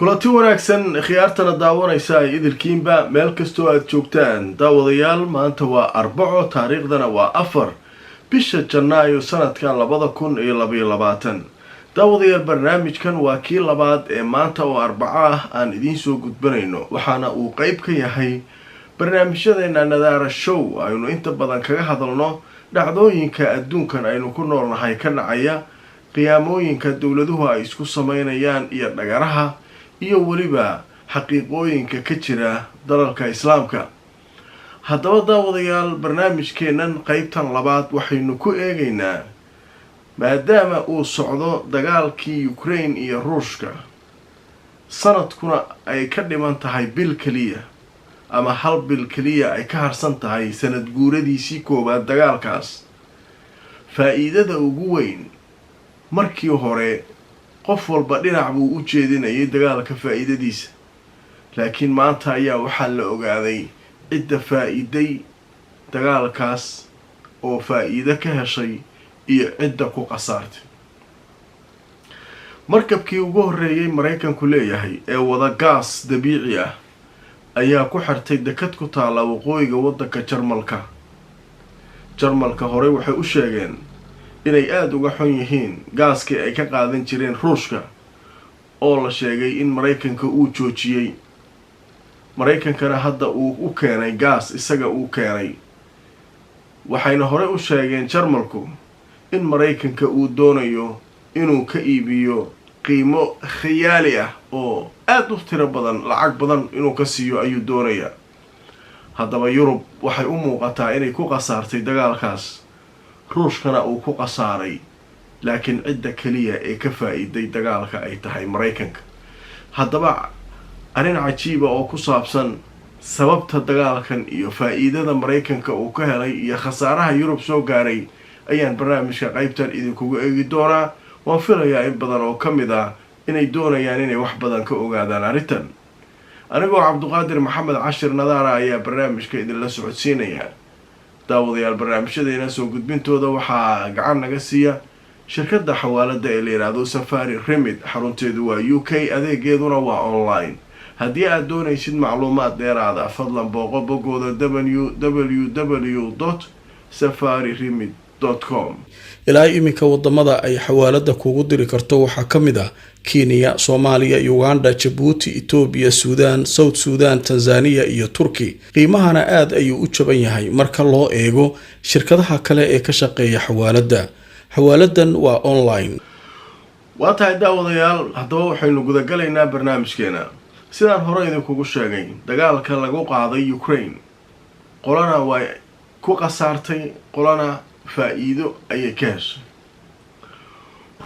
kulanti wanaagsan khiyaartana daawanaysa idilkiinba meel kastoo aad joogtaan daawadayaal maanta waa Arbaco taariikhdana waa 4 bisha Janaayo sanadkan 2022 daawadayaal barnaamijkan waa kii labaad ee maanta oo Arbaco ah aan idiin soo gudbanayno waxaana uu qayb ka yahay barnaamijyadeena Nadaara Show aynu inta badan kaga hadalno dhacdooyinka adduunkan aynu ku noolnahay ka dhacaya qiyaamooyinka dawladuhu ay isku sameynayaan iyo dhagaraha iyo waliba xaqiiqooyinka ka jira dalalka islaamka. haddaba daawadayaal barnaamijkeenan qaybtan labaad waxaynu ku eegaynaa maadaama uu socdo dagaalkii Ukraine iyo Ruushka sanadkuna ay ka dhiman tahay bil kaliya ama hal bil kaliya ay ka harsan tahay sanad guuradiisii koobaad dagaalkaas. faa'iidada ugu weyn markii hore qof walba dhinac buu u jeedinayay dagaalka faa'iidadiisa, laakiin maanta ayaa waxaa la ogaaday cidda faa'iiday dagaalkaas oo faa'iido ka heshay iyo cidda ku qasaartay. markabkii ugu horreeyay Mareykanku leeyahay ee wada gaas dabiici ah ayaa ku xirtay dekad ku taala waqooyiga waddanka Jarmalka hore waxay u sheegeen inay aad uga xun yihiin gaaskii ay ka qaadan jireen Ruushka oo la sheegay in Mareykanka uu joojiyay. Mareykankana hadda uu u keenay gaas isaga uu keenay. waxayna hore u sheegeen Jarmalku in Mareykanka uu doonayo inuu ka iibiyo qiimo khiyaali ah oo aad u tiro badan lacag badan inuu ka siiyo ayuu doonayaa. haddaba Yurub waxay u muuqataa inay ku qasaartay dagaalkaas, Ruushkana uu ku qasaaray, laakiin cidda kaliya ee ka faa'iiday dagaalka ay tahay Mareykanka. haddaba arrin cajiiba oo ku saabsan sababta dagaalkan iyo faa'iidada Mareykanka uu ka helay iyo khasaaraha Yurub soo gaaray ayaan barnaamijka qaybtan idinkugu eegi doonaa. waan filayaa in badan oo ka mid ah inay doonayaan inay wax badan ka ogaadaan arrintan. anigoo Cabduqaadir Maxamed Cashir Nadaara ayaa barnaamijka idinla socodsiinaya. daawadayaal barnaamijyadeena soo gudbintooda waxaa gacan naga siiya shirkadda xawaalada ee la yiraahdo Safari Remit. xarunteedu waa UK, adeegeeduna waa online. haddii aad doonaysid macluumaad dheeraada fadlan booqo boggooda www.safariremit.com. ilaa iminka wadamada ay xawaalada kugu diri karto waxaa ka mid ah Kenya, Soomaaliya, Uganda, Djibouti, Ethiopia, Suudaan, South Sudan, Tanzania iyo Turki. qiimahana aad ayuu u jaban yahay marka loo eego shirkadaha kale ee ka shaqeeya xawaalada. xawaaladan waa online. waa tahay daawadayaal, haddaba waxaynu gudagalaynaa barnaamijkeena. sidaan hore idinkugu sheegay, dagaalka lagu qaaday Ukraine qolana way ku qasaartay, qolana faa'iido ayay ka heshay.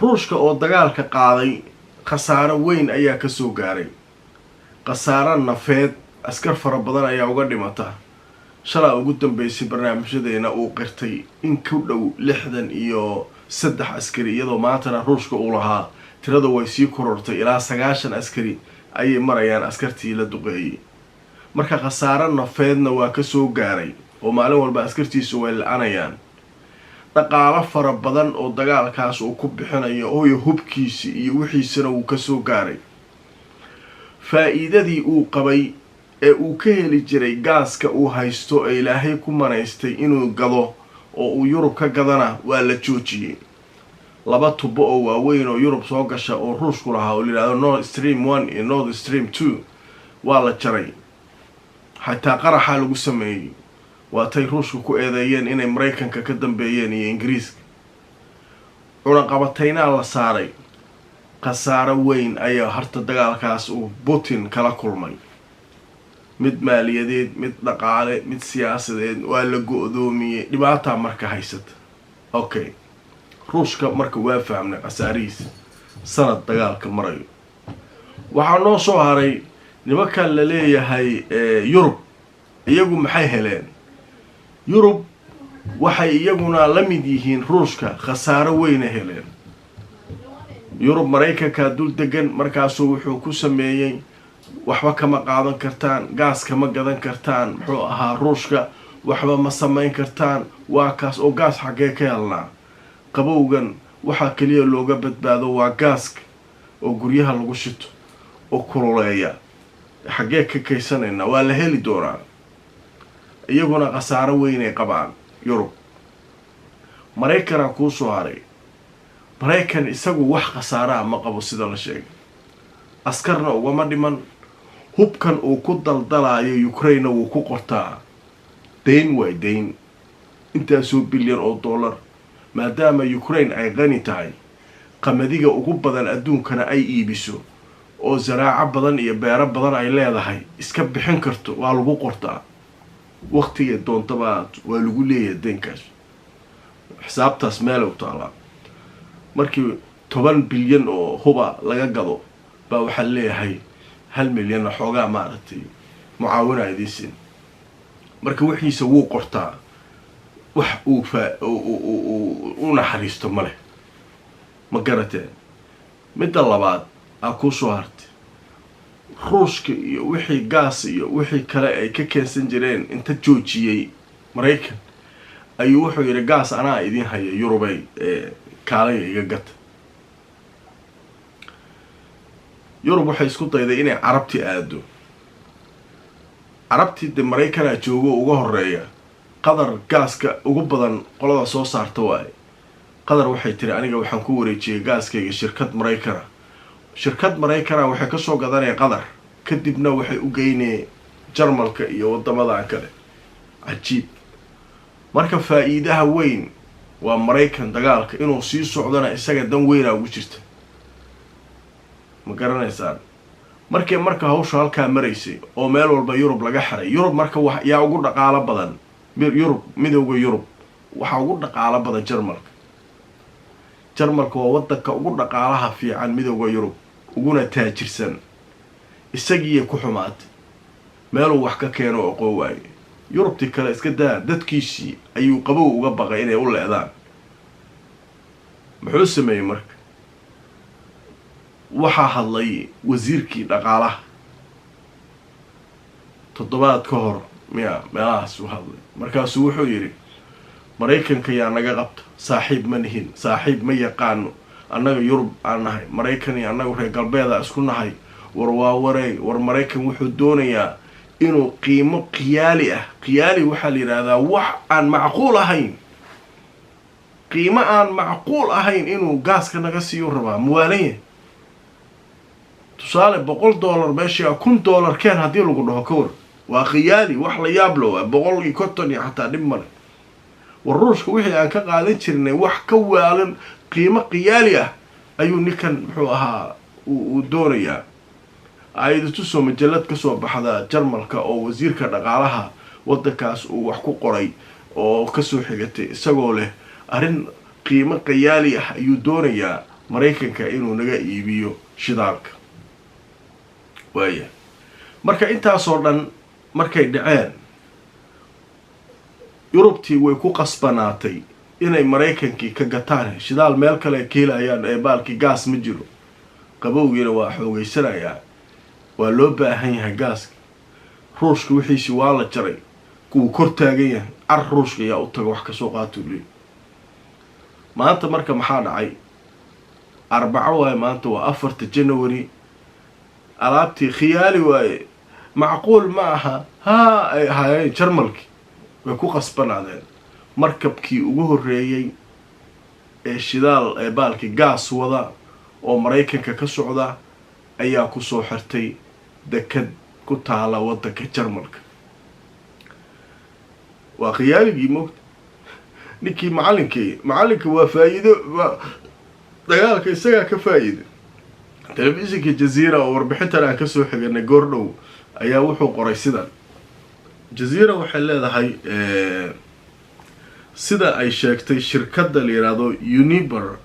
Ruushka oo dagaalka qaaday khasaaro weyn ayaa ka soo gaaray. khasaaro nafeed, askar fara badan ayaa uga dhimata. shalay ugu dambeysay barnaamijyadeena uu qirtay in ku dhow 63 askari, iyadoo maantana Ruushka uu lahaa tirada way sii korortay ilaa 90 askari ayay marayaan askartii la duqeeyay. marka khasaaro nafeedna waa ka soo gaaray oo maalin walba askartiisu way la'anayaan. dhaqaale fara badan oo dagaalkaas uu ku bixinayo oo hubkiisi iyo wixiisana uu ka soo gaaray. faa'iidadii uu qabay ee uu ka heli jiray gaaska uu haysto ee Ilaahay ku manaystay inuu gado oo uu Yurub ka gadana waa la joojiyay. 2 tubo oo waaweyn oo Yurub soo gasha oo Ruushku lahaa oo la yiraahdo Nord Stream 1 iyo Nord Stream 2 waa la jaray. xataa qaraxa lagu sameeyay. waatay Ruushku ku eedeeyeen inay Mareykanka ka dambeeyeen iyo Ingiriiska. cunaqabatayna la saaray. khasaaro weyn ayaa harta dagaalkaas uu Putin kala kulmay. mid maaliyadeed, mid dhaqaale, mid siyaasadeed waa la go'doomiyay. dhibaato marka haysata. okay, Ruushka marka waa fahmnay khasaarihiisa sanad dagaalka marayo. waxaa noo soo haray nimanka la leeyahay Yurub. iyagu maxay heleen? Yurub waxay iyaguna la mid yihiin Ruushka, khasaaro weyn heleen. Yurub Mareykanka dul degan markaasuu wuxuu ku sameeyay waxba kama qaadan kartaan, gaas kama gadan kartaan, muxuu ahaa Ruushka waxba ma samayn kartaan. waa kaas oo gaas xagee ka helnaa? qabowgan waxa kaliya looga badbaado waa gaaska oo guryaha lagu shito oo kululeeya xaggee ka kaysanayna waa la heli doonaa iyaguna khasaaro weyn ay qabaan Yurub Maraykanaa kuu soo haray Maraykan isagu wax khasaara ma qabo sida la sheegay askarna ugama dhiman hubkan uu ku daldalayo Ukraine uu ku qortaa deyn way deyn intaasoo bilyan oo dollar maadaama Ukraine ay qani tahay qamadiga ugu badan adduunkana ay iibiso oo zaraaca badan iyo beero badan ay leedahay iska bixin karto waa lagu qortaa waqtiga doontaba waa lagu leeyahay deynkaas xisaabtaas meel u taala markii 10 bilyan oo huba laga gado baa waxa leeyahay 1 milyan xoogaa maartay mucaawina idin marka wixiisa wuu qortaa wax uu naxariisto male ma garateen midda labaad ku soo hartay ruushka iyo wixii gaas iyo wixii kale ay ka keensan jireen inta joojiyay Maraykan ayuu wuxuu yiri gaas anaa idin haya Yurubay kaalay iga gata Yurub waxay isku dayday inay Carabti aado Carabti de Maraykan joogo uga horeeya qadar gaaska ugu badan qolada soo saarta waay qadar waxay tiri aniga waxaan ku wareejiyay gaaskayga shirkad Maraykan waxay ka soo gadanay qadar kadibna waxay u geynay Jarmalka iyo wadamada kale ajiib marka faa'iidaha weyn waa Maraykan dagaalka inuu sii socdana isaga dan weyn ugu jirta ma garanaysaan marka hawsha halka maraysay oo meel walba Yurub laga xiray Yurub marka wax yaa ugu dhaqaale badan Yurub midowga Yurub waxa ugu dhaqaale badan Jarmalka waa wadanka ugu dhaqaalaha fiican midowga Yurub uguna taajirsan isagii ku xumaatay meel uu wax ka keeno oo qowaay Yurubti kale iska daa dadkiisii ayuu qabow uga baqay inay u leedaan muxuu sameeyay marka waxa hadlay wasiirkii dhaqaalaha toddobaad ka hor meelahaas u hadlay markaasuu wuxuu yiri Maraykanka yaa naga qabta saaxiib ma nihin saaxiib ma yaqaano annaga Yurub aan nahay Maraykan iyo annaga reer galbeeda isku nahay war Maraykan wuxuu doonayaa inuu qiimo qiyaali waxa la yiraahdaa wax aan macquul ahayn qiimo aan macquul ahayn inuu gaaska naga siiyo rabaa muwaalaye tusaale $100 meeshii $1,000 keen hadii lagu dhaho kawar waa qiyaali wax la yaab loo 150 iyo xataa dhib male waruushka wixii aan ka qaadan jirnay wax ka waalan qiimo qiyaali ayuu ninkan muxuu ahaa uu doonayaa ayadu soo majalad ka soo baxda Jarmalka oo wasiirka dhaqaalaha wadankaas uu wax ku qoray oo ka soo xigatay isagoo leh arin qiimo qiyaali ayuu doonayaa Maraykanka inuu naga iibiyo shidaalka waaya marka intaas oo dhan markay dhaceen Yurubtii way ku qasbanaatay inay Maraykankii ka gataan shidaal meel kale ka helayaan ee baalki gaas ma jiro qabowgiina waa xoogaysanaya waa loo baahan yahay gaas ruushka wixiisi waa la jaray ku kor taagan yahay ruushka yaa u tago wax ka soo qaato maanta marka maxaa dhacay arbaco way maanta waa 4 January alaabtii khiyaali way macquul ma aha ay hayeen Jarmalki way ku qasbanaadeen markabkii ugu horeeyay ee shidaal ee baalki gaas wada oo Maraykanka ka socda ayaa ku soo xirtay dekad ku taala wadanka Jarmalka waa khiyaaligii moogta ninkii macalinka waa faa'iido dagaalka isaga ka faa'iido telefishinka Jazeera oo warbixintan aan ka soo xiganay goordhow ayaa wuxuu qoray sidan Jazeera waxay leedahay sida ay sheegtay shirkadda la yiraahdo Uniper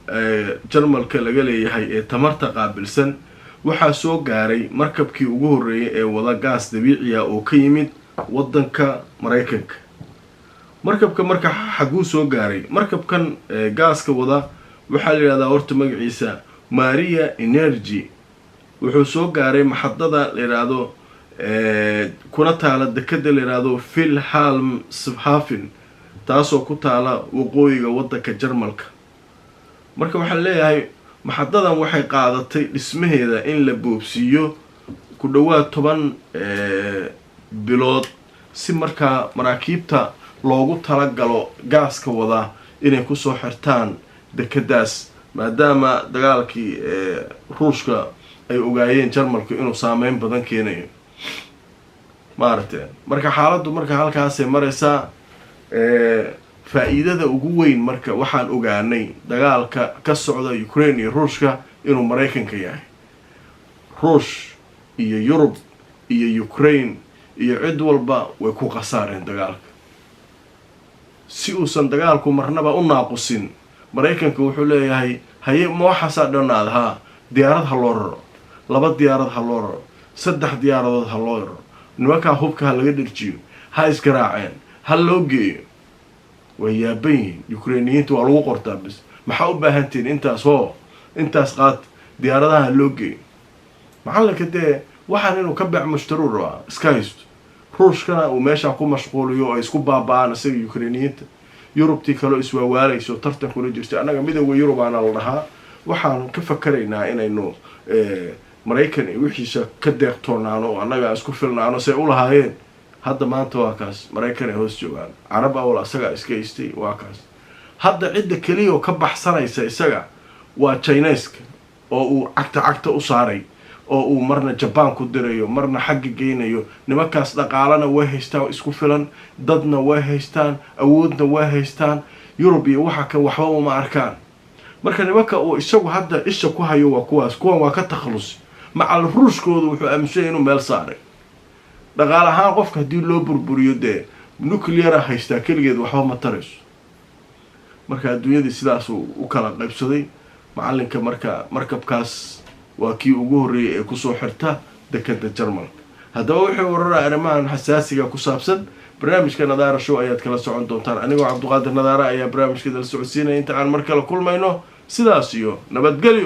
Jarmalka laga leeyahay ee tamarta qaabilsan waxaa soo gaaray markabkii ugu horeeyay ee wada gaas dabiici ah oo ka yimid wadanka Maraykanka markabka marka xaguu soo gaaray markabkan gaaska wada waxaa la yiraahdaa horta magaciisa Maria Energy wuxuu soo gaaray maxadada la yiraahdo kuna taala dekada la yiraahdo Wilhelmshaven taasoo ku taala waqooyiga wadanka Jarmalka marka waxa leeyahay maxadadan waxay qaadatay dhismaheeda in la boobsiyo ku dhawaad 10 bilood si markaa maraakiibta loogu talagalo gaaska wada inay kusoo xirtaan dekadaas maadaama dagaalkii ruushka ay ogaayeen Jarmalku inuu saameyn badan keenayo maartay marka xaaladdu marka halkaas ay maraysaa faa'iidada ugu weyn marka waxaan ogaanay dagaalka ka socda Ukraine iyo Ruushka inuu Mareykanka yahay Ruush iyo Yurub iyo Ukraine iyo cid walba way ku qasaareen dagaalka si uusan dagaalku marnaba u naaqusin Mareykanka wuxuu leeyahay haye ma waxa dhanaadha diyaarad ha loo raro 2 diyaarad ha loo raro 3 diyaaradood ha loo raro nimanka hubka laga dhirjiyo ha iskaraaceen ha loo geeyo ويابين يوكرينيين توالو قرطا بس ما حاو باهنتين انتاس قاد ديارتها اللوجي محل كده waxaan inuu ka baac mushtaruur ah iskaayst ruushka oo meesha ku mashquuliyo ay isku baabaan sida Ukrainiyiinta Yurubti kale iswaawaalayso tartan kula jirtay anaga midowga Yurub aan la dhahaa waxaan ka fakaraynaa inaynu Mareykan iyo wixiisa ka deeqtoonaano anaga isku filnaano say u lahaayeen hadda maanta waa kaas Mareykan ay hoos joogaan Arab awal asaga iska istay waa kaas hadda cid kaliya oo ka baxsanaysa isaga waa Chinese oo uu cagta u saaray oo uu marna Japan ku dirayo marna xagga geynayo nimankaas dhaqaalana way haystaan isku filan dadna way haystaan awoodna way haystaan Yurub iyo waxa ka waxba uma arkaan marka nimanka oo isagu hadda isha ku hayo waa kuwan waa ka takhlus macal ruushkooda wuxuu aaminsan inuu meel saaray dhaqaalaha qofka hadii loo burburiyo nuclear haysta kaligeed waxba ma tarayso marka adduunyada sidaas u kala qaybsaday macalinka markabkaas waa kii ugu horeeyay ee ku soo xirta dekada Jarmalka haddaba wuxuu waraa arrimahan xasaasiga ku saabsan barnaamijka Nadaara Show ayaad kala socon doontaan anigoo Cabduqaadir Nadaara ayaa barnaamijka dal socodsiinaya inta aan mar kale kulmayno sidaas iyo nabadgelyo